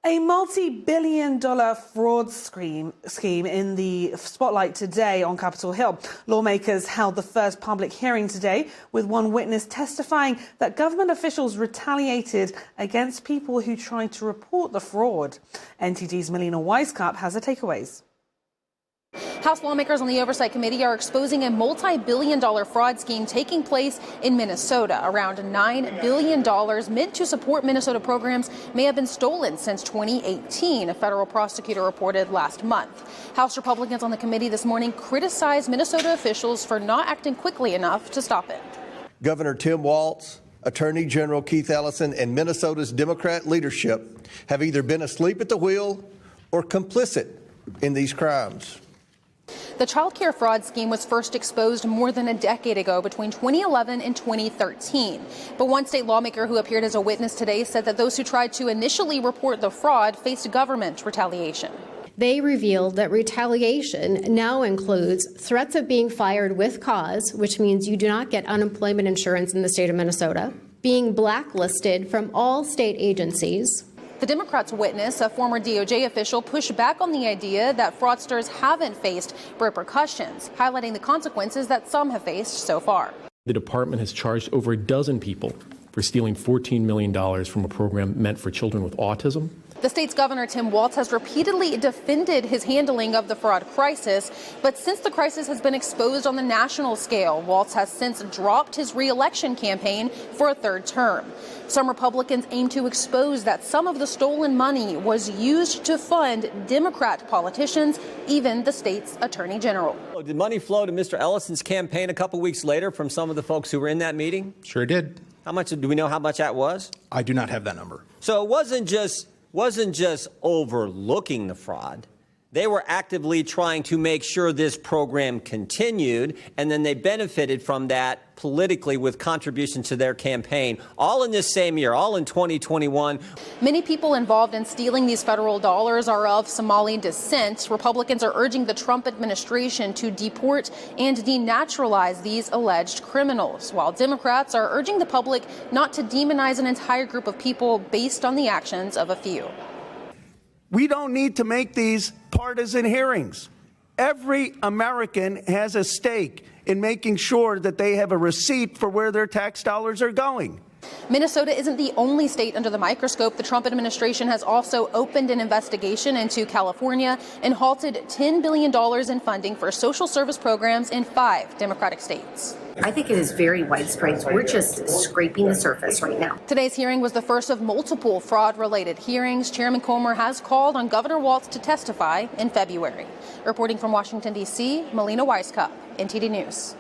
A multi-billion-dollar fraud scheme in the spotlight today on Capitol Hill. Lawmakers held the first public hearing today, with one witness testifying that government officials retaliated against people who tried to report the fraud. NTD's Melina Weisskopf has the takeaways. House lawmakers on the Oversight Committee are exposing a multi-billion-dollar fraud scheme taking place in Minnesota. Around $9 billion meant to support Minnesota programs may have been stolen since 2018, a federal prosecutor reported last month. House Republicans on the committee this morning criticized Minnesota officials for not acting quickly enough to stop it. Governor Tim Walz, Attorney General Keith Ellison, and Minnesota's Democrat leadership have either been asleep at the wheel or complicit in these crimes. The Childcare fraud scheme was first exposed more than a decade ago, between 2011 and 2013. But one state lawmaker who appeared as a witness today said that those who tried to initially report the fraud faced government retaliation. They revealed that retaliation now includes threats of being fired with cause, which means you do not get unemployment insurance in the state of Minnesota, being blacklisted from all state agencies. The Democrats' witness, a former DOJ official, pushed back on the idea that fraudsters haven't faced repercussions, highlighting the consequences that some have faced so far. The department has charged over a dozen people for stealing $14 million from a program meant for children with autism. The state's governor, Tim Walz, has repeatedly defended his handling of the fraud crisis. But since the crisis has been exposed on the national scale, Walz has since dropped his re-election campaign for a third term. Some Republicans aim to expose that some of the stolen money was used to fund Democrat politicians, even the state's attorney general. Did money flow to Mr. Ellison's campaign a couple weeks later from some of the folks who were in that meeting? Sure did. How much, do we know how much that was? I do not have that number. So it wasn't just overlooking the fraud. They were actively trying to make sure this program continued, and then they benefited from that politically with contributions to their campaign, all in this same year, all in 2021. Many people involved in stealing these federal dollars are of Somali descent. Republicans are urging the Trump administration to deport and denaturalize these alleged criminals, while Democrats are urging the public not to demonize an entire group of people based on the actions of a few. We don't need to make these partisan hearings. Every American has a stake in making sure that they have a receipt for where their tax dollars are going. Minnesota isn't the only state under the microscope. The Trump administration has also opened an investigation into California and halted $10 billion in funding for social service programs in 5 Democratic states. I think it is very widespread. We're just scraping the surface right now. Today's hearing was the first of multiple fraud-related hearings. Chairman Comer has called on Governor Walz to testify in February. Reporting from Washington, D.C., Melina Weisskopf, NTD News.